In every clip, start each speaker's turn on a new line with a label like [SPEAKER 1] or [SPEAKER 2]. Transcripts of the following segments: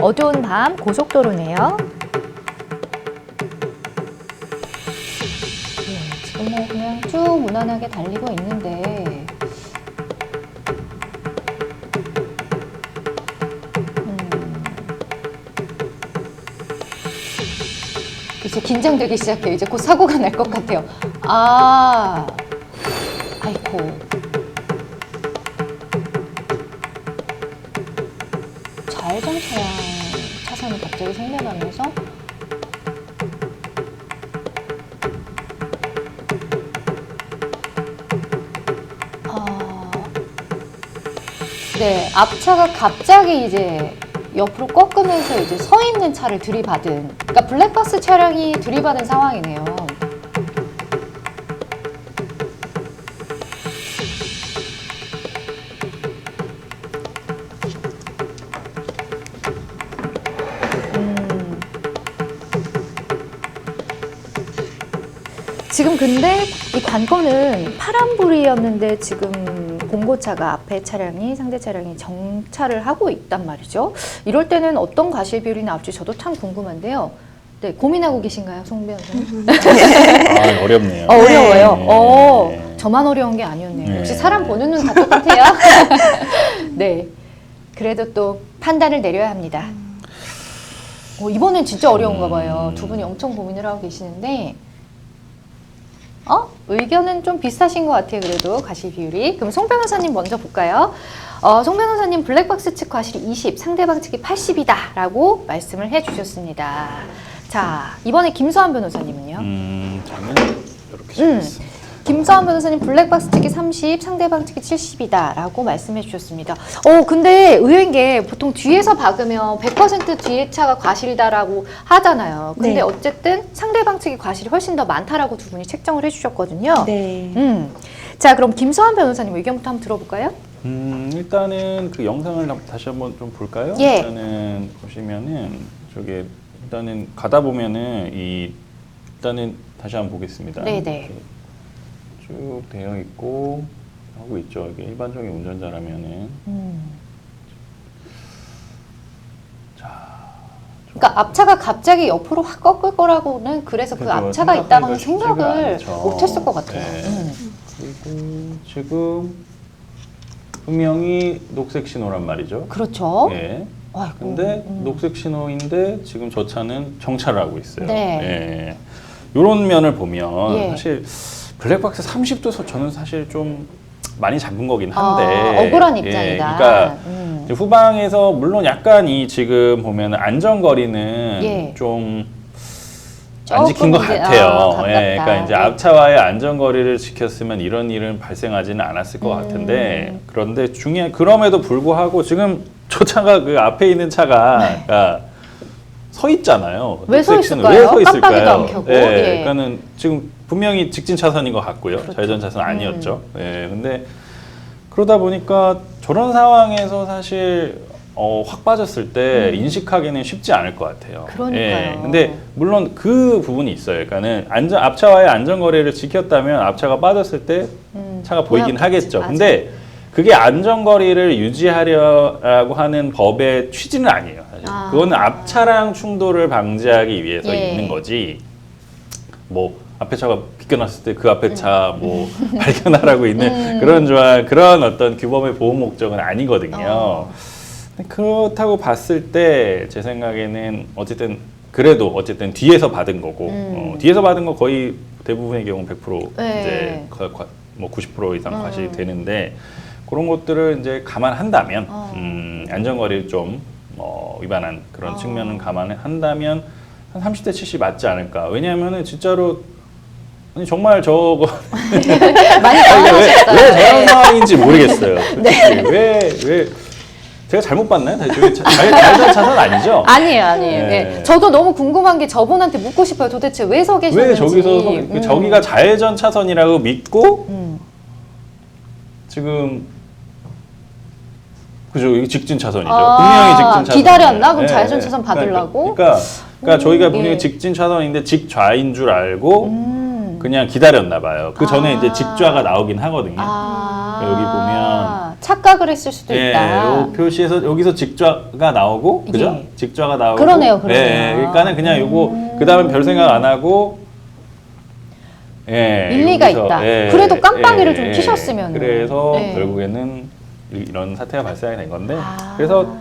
[SPEAKER 1] 어두운 밤 고속도로네요. 지금 뭐 그냥 쭉 무난하게 달리고 있는데 이제 긴장되기 시작해요. 이제 곧 사고가 날 것 같아요. 아이고. 좌회전 차량 차선이 갑자기 생겨나면서 네, 앞차가 갑자기 이제 옆으로 꺾으면서 이제 서 있는 차를 들이받은, 그러니까 블랙박스 차량이 들이받은 상황이네요. 지금 근데 이 관건은 파란불이었는데 지금 봉고차가 앞에 차량이 상대 차량이 정차를 하고 있단 말이죠. 이럴 때는 어떤 과실 비율이 나올지 저도 참 궁금한데요. 네, 고민하고 계신가요, 송 변호사님?
[SPEAKER 2] 어렵네요.
[SPEAKER 1] 어려워요.
[SPEAKER 2] 네.
[SPEAKER 1] 저만 어려운 게 아니었네요.
[SPEAKER 2] 네.
[SPEAKER 1] 역시 사람 보는 눈 다 똑같아요. 네, 그래도 또 판단을 내려야 합니다. 이번엔 진짜 어려운가 봐요. 두 분이 엄청 고민을 하고 계시는데 의견은 좀 비슷하신 것 같아요. 그래도 과실 비율이. 그럼 송 변호사님 먼저 볼까요? 송 변호사님 블랙박스 측 과실이 20, 상대방 측이 80이다 라고 말씀을 해주셨습니다. 자, 이번에 김서한 변호사님은요?
[SPEAKER 2] 저는 이렇게 적었습니다.
[SPEAKER 1] 김서한 변호사님 블랙박스 측이 30, 상대방 측이 70이다 라고 말씀해 주셨습니다. 근데 의외인 게 보통 뒤에서 박으면 100% 뒤에 차가 과실이다라고 하잖아요. 근데
[SPEAKER 3] 네.
[SPEAKER 1] 어쨌든 상대방 측이 과실이 훨씬 더 많다라고 두 분이 책정을 해 주셨거든요.
[SPEAKER 3] 네.
[SPEAKER 1] 자, 그럼 김서한 변호사님 의견부터 한번 들어볼까요?
[SPEAKER 2] 일단은 그 영상을 다시 한번 좀 볼까요?
[SPEAKER 1] 예.
[SPEAKER 2] 일단은 보시면은 저게 일단은 가다 보면은 일단은 다시 한번 보겠습니다.
[SPEAKER 1] 네네.
[SPEAKER 2] 이렇게 쭉 되어 있고 하고 있죠. 이게 일반적인 운전자라면은
[SPEAKER 1] 그러니까 앞차가 갑자기 옆으로 확 꺾을 거라고는 그래서 그
[SPEAKER 2] 그죠.
[SPEAKER 1] 앞차가 있다고는
[SPEAKER 2] 생각하기가 쉽지가
[SPEAKER 1] 생각을
[SPEAKER 2] 않죠.
[SPEAKER 1] 못했을 것 같아요.
[SPEAKER 2] 네. 그리고 지금 분명히 녹색 신호란 말이죠.
[SPEAKER 1] 그렇죠.
[SPEAKER 2] 예.
[SPEAKER 1] 아이고,
[SPEAKER 2] 근데 녹색 신호인데 지금 저 차는 정차를 하고 있어요.
[SPEAKER 1] 네.
[SPEAKER 2] 예. 이런 면을 보면
[SPEAKER 1] 예.
[SPEAKER 2] 사실 블랙박스 30도 저는 사실 좀 많이 잡은 거긴 한데
[SPEAKER 1] 억울한
[SPEAKER 2] 예,
[SPEAKER 1] 입장이다.
[SPEAKER 2] 그러니까 이제 후방에서 물론 약간 이 지금 보면 안전거리는
[SPEAKER 1] 예.
[SPEAKER 2] 좀 안 지킨
[SPEAKER 1] 조금
[SPEAKER 2] 것
[SPEAKER 1] 이제,
[SPEAKER 2] 같아요.
[SPEAKER 1] 가깝다.
[SPEAKER 2] 예, 그러니까 이제
[SPEAKER 1] 예.
[SPEAKER 2] 앞차와의 안전거리를 지켰으면 이런 일은 발생하지는 않았을 것 같은데 그런데 그럼에도 불구하고 지금 저 차가 그 앞에 있는 차가 그러니까 서 있잖아요.
[SPEAKER 1] 왜 서
[SPEAKER 2] 녹색 신호.
[SPEAKER 1] 있을까요?
[SPEAKER 2] 왜 서 있을까요?
[SPEAKER 1] 깜빡이도 안 켜고.
[SPEAKER 2] 예,
[SPEAKER 1] 예.
[SPEAKER 2] 그러니까는 지금 분명히 직진 차선인 것 같고요.
[SPEAKER 1] 그렇죠.
[SPEAKER 2] 좌회전 차선 아니었죠. 예, 근데 그러다 보니까 저런 상황에서 사실 확 빠졌을 때 인식하기는 쉽지 않을 것 같아요.
[SPEAKER 1] 그러니까요.
[SPEAKER 2] 예, 근데 물론 그 부분이 있어요. 그러니까는 앞차와의 안전거리를 지켰다면 앞차가 빠졌을 때 차가 보이긴
[SPEAKER 1] 보였겠지.
[SPEAKER 2] 하겠죠.
[SPEAKER 1] 맞아.
[SPEAKER 2] 근데 그게 안전거리를 유지하려고 하는 법의 취지는 아니에요. 사실. 그거는 앞차랑 충돌을 방지하기 위해서
[SPEAKER 1] 예.
[SPEAKER 2] 있는 거지. 뭐 앞에 차가 비껴났을 때 그 앞에 차 뭐 발견하라고 있는 그런 어떤 규범의 보호 목적은 아니거든요. 근데 그렇다고 봤을 때 제 생각에는 어쨌든 그래도 어쨌든 뒤에서 받은 거고 뒤에서 받은 거 거의 대부분의 경우 100%
[SPEAKER 1] 네.
[SPEAKER 2] 이제 뭐 90% 이상 과실이 되는데 그런 것들을 이제 감안한다면 안전거리를 좀 위반한 그런 측면을 감안한다면 한 30대 70 맞지 않을까. 왜냐하면은 진짜로 아니 정말 저거
[SPEAKER 1] 많이
[SPEAKER 2] 왜
[SPEAKER 1] 당황하셨어요.
[SPEAKER 2] 저런 상황인지 모르겠어요. 왜 제가 잘못 봤나요? 잘된 차선 아니죠?
[SPEAKER 1] 아니에요.
[SPEAKER 2] 네.
[SPEAKER 1] 네. 저도 너무 궁금한 게 저분한테 묻고 싶어요. 도대체 왜 서 계셨는지.
[SPEAKER 2] 왜 저기서 저기가 좌회전 차선이라고 믿고 지금 그죠? 이게 직진 차선이죠. 분명히 직진 차선.
[SPEAKER 1] 기다렸나? 그럼 좌회전 차선 받으려고?
[SPEAKER 2] 그러니까 저희가 분명히
[SPEAKER 1] 예.
[SPEAKER 2] 직진 차선인데 직좌인 줄 알고 그냥 기다렸나 봐요. 그 전에 이제 직좌가 나오긴 하거든요. 여기 보면
[SPEAKER 1] 차 착각을 했을 수도
[SPEAKER 2] 예,
[SPEAKER 1] 있다.
[SPEAKER 2] 요 표시에서 여기서 직좌가 나오고, 그죠?
[SPEAKER 1] 예.
[SPEAKER 2] 직좌가 나오고.
[SPEAKER 1] 그러네요.
[SPEAKER 2] 예, 그러니까는 그냥 요거 그 다음에 별 생각 안 하고. 예,
[SPEAKER 1] 일리가
[SPEAKER 2] 여기서,
[SPEAKER 1] 있다.
[SPEAKER 2] 예,
[SPEAKER 1] 그래도 깜빡이를 좀 키셨으면.
[SPEAKER 2] 그래서
[SPEAKER 1] 네.
[SPEAKER 2] 결국에는 이런 사태가 발생이 된 건데.
[SPEAKER 1] 아.
[SPEAKER 2] 그래서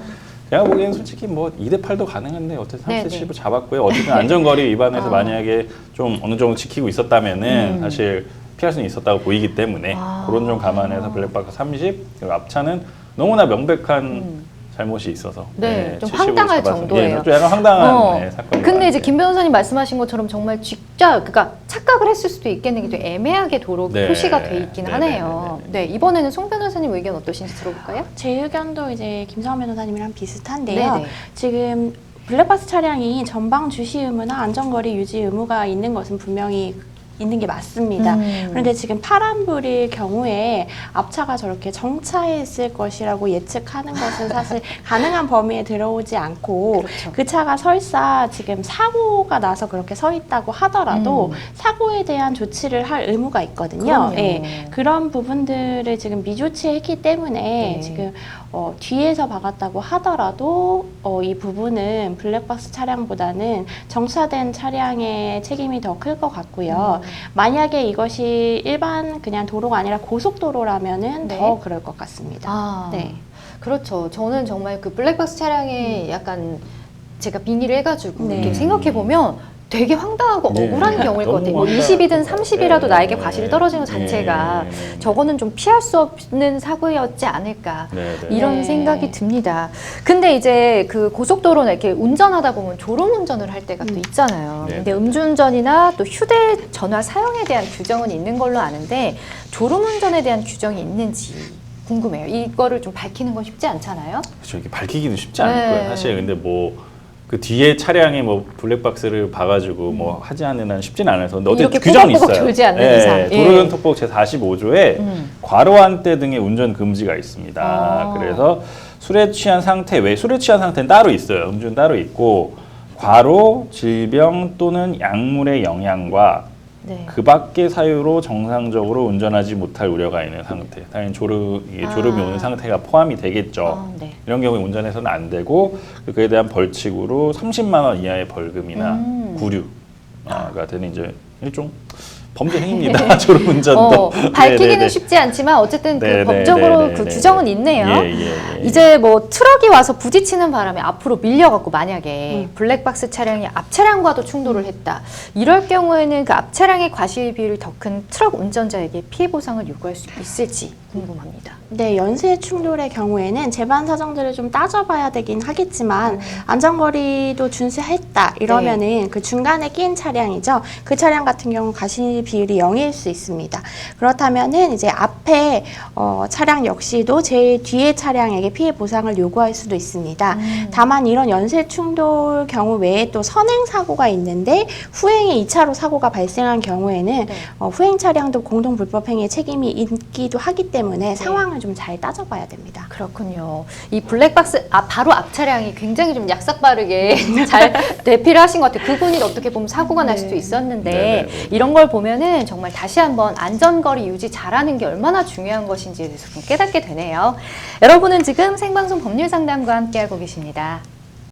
[SPEAKER 2] 제가 보기엔 솔직히 뭐 2대 8도 가능한데 어쨌든 3세
[SPEAKER 1] 네네.
[SPEAKER 2] 70을 잡았고요. 어쨌든 안전거리 위반에서
[SPEAKER 1] 아.
[SPEAKER 2] 만약에 좀 어느 정도 지키고 있었다면은 사실 피할 수는 있었다고 보이기 때문에
[SPEAKER 1] 아.
[SPEAKER 2] 그런 점 감안해서 블랙박스 30 그리고 앞차는 너무나 명백한 잘못이 있어서
[SPEAKER 1] 네, 좀
[SPEAKER 2] 70으로
[SPEAKER 1] 황당할
[SPEAKER 2] 잡아서.
[SPEAKER 1] 정도예요.
[SPEAKER 2] 예, 좀 약간 황당한 네, 사건이.
[SPEAKER 1] 근데 이제 김 변호사님 말씀하신 것처럼 정말 그러니까 착각을 했을 수도 있겠는 게 좀 애매하게 도로
[SPEAKER 2] 네.
[SPEAKER 1] 표시가 돼 있긴
[SPEAKER 2] 네,
[SPEAKER 1] 하네요. 네, 이번에는 송 변호사님 의견 어떠신지 들어볼까요?
[SPEAKER 3] 제 의견도 이제 김성환 변호사님이랑 비슷한데요.
[SPEAKER 1] 네네.
[SPEAKER 3] 지금 블랙박스 차량이 전방 주시 의무나 안전거리 유지 의무가 있는 것은 분명히 있는 게 맞습니다. 그런데 지금 파란불일 경우에 앞차가 저렇게 정차해 있을 것이라고 예측하는 것은 사실 가능한 범위에 들어오지 않고
[SPEAKER 1] 그렇죠.
[SPEAKER 3] 그 차가 설사 지금 사고가 나서 그렇게 서 있다고 하더라도 사고에 대한 조치를 할 의무가 있거든요.
[SPEAKER 1] 그럼요.
[SPEAKER 3] 예, 그런 부분들을 지금 미조치했기 때문에
[SPEAKER 1] 네.
[SPEAKER 3] 지금 뒤에서 박았다고 하더라도 이 부분은 블랙박스 차량보다는 정차된 차량의 책임이 더 클 것 같고요. 만약에 이것이 일반 그냥 도로가 아니라 고속도로라면은
[SPEAKER 1] 네.
[SPEAKER 3] 더 그럴 것 같습니다.
[SPEAKER 1] 아,
[SPEAKER 3] 네.
[SPEAKER 1] 그렇죠. 저는 정말 그 블랙박스 차량에 약간 제가 빙의를 해가지고
[SPEAKER 3] 네.
[SPEAKER 1] 이렇게 생각해 보면 되게 황당하고
[SPEAKER 2] 네.
[SPEAKER 1] 억울한 경우일 것 같아요. 뭐
[SPEAKER 2] 너무
[SPEAKER 1] 20이든
[SPEAKER 2] 황당하죠.
[SPEAKER 1] 30이라도
[SPEAKER 2] 네.
[SPEAKER 1] 나에게 과실이 떨어지는 것
[SPEAKER 2] 네.
[SPEAKER 1] 자체가
[SPEAKER 2] 네.
[SPEAKER 1] 저거는 좀 피할 수 없는 사고였지 않을까.
[SPEAKER 2] 네, 네.
[SPEAKER 1] 이런
[SPEAKER 3] 네.
[SPEAKER 1] 생각이 듭니다. 근데 이제 그 고속도로나 이렇게 운전하다 보면 졸음 운전을 할 때가 또 있잖아요.
[SPEAKER 2] 네,
[SPEAKER 1] 근데
[SPEAKER 2] 네.
[SPEAKER 1] 음주운전이나 또 휴대전화 사용에 대한 규정은 있는 걸로 아는데 졸음 운전에 대한 규정이 있는지 궁금해요. 이거를 좀 밝히는 건 쉽지 않잖아요.
[SPEAKER 2] 그렇죠. 이게 밝히기는 쉽지 않을
[SPEAKER 1] 네.
[SPEAKER 2] 거예요. 사실 근데 뭐 그 뒤에 차량에 뭐 블랙박스를 봐가지고 뭐 하지 않는 한 쉽진 않아서 근데 어쨌든
[SPEAKER 1] 이렇게
[SPEAKER 2] 규정이
[SPEAKER 1] 꼬박꼬박
[SPEAKER 2] 있어요.
[SPEAKER 1] 졸지 않는 이상. 예.
[SPEAKER 2] 도로교통법 제 45조에 과로한대 등의 운전 금지가 있습니다.
[SPEAKER 1] 아.
[SPEAKER 2] 그래서 술에 취한 상태 외 술에 취한 상태는 따로 있어요. 음주는 따로 있고 과로, 질병 또는 약물의 영향과
[SPEAKER 1] 네.
[SPEAKER 2] 그 밖의 사유로 정상적으로 운전하지 못할 우려가 있는 상태. 당연히 졸음이 오는 상태가 포함이 되겠죠.
[SPEAKER 1] 네.
[SPEAKER 2] 이런 경우에 운전해서는 안 되고 그에 대한 벌칙으로 30만 원 이하의 벌금이나 구류가 되는 이제 일종 범죄 행위입니다. 졸음 운전도.
[SPEAKER 1] 밝히기는
[SPEAKER 2] 네네네.
[SPEAKER 1] 쉽지 않지만 어쨌든 그
[SPEAKER 2] 네네네네네.
[SPEAKER 1] 법적으로 그 규정은 있네요.
[SPEAKER 2] 예.
[SPEAKER 1] 이제 뭐 트럭이 와서 부딪히는 바람에 앞으로 밀려갖고 만약에 블랙박스 차량이 앞 차량과도 충돌을 했다. 이럴 경우에는 그 앞 차량의 과실 비율이 더 큰 트럭 운전자에게 피해 보상을 요구할 수 있을지 궁금합니다.
[SPEAKER 3] 네, 연쇄 충돌의 경우에는 재반 사정들을 좀 따져봐야 되긴 하겠지만 안전거리도 준수했다 이러면은 그 중간에 낀 차량이죠. 그 차량 같은 경우 과실 비율이 0일 수 있습니다. 그렇다면은 이제 앞에 차량 역시도 제일 뒤에 차량에게 피해 보상을 요구할 수도 있습니다. 다만 이런 연쇄 충돌 경우 외에 또 선행 사고가 있는데 후행에 2차로 사고가 발생한 경우에는 후행 차량도 공동 불법 행위의 책임이 있기도 하기 때문에 상황을 좀 잘 따져봐야 됩니다.
[SPEAKER 1] 그렇군요. 이 블랙박스 바로 앞 차량이 굉장히 좀 약삭빠르게 잘 대피를 하신 것 같아요. 그분이 어떻게 보면 사고가 날 수도 있었는데
[SPEAKER 2] 네네.
[SPEAKER 1] 이런 걸 보면은 정말 다시 한번 안전거리 유지 잘하는 게 얼마나 중요한 것인지에 대해서 좀 깨닫게 되네요. 여러분은 지금 생방송 법률상담과 함께하고 계십니다.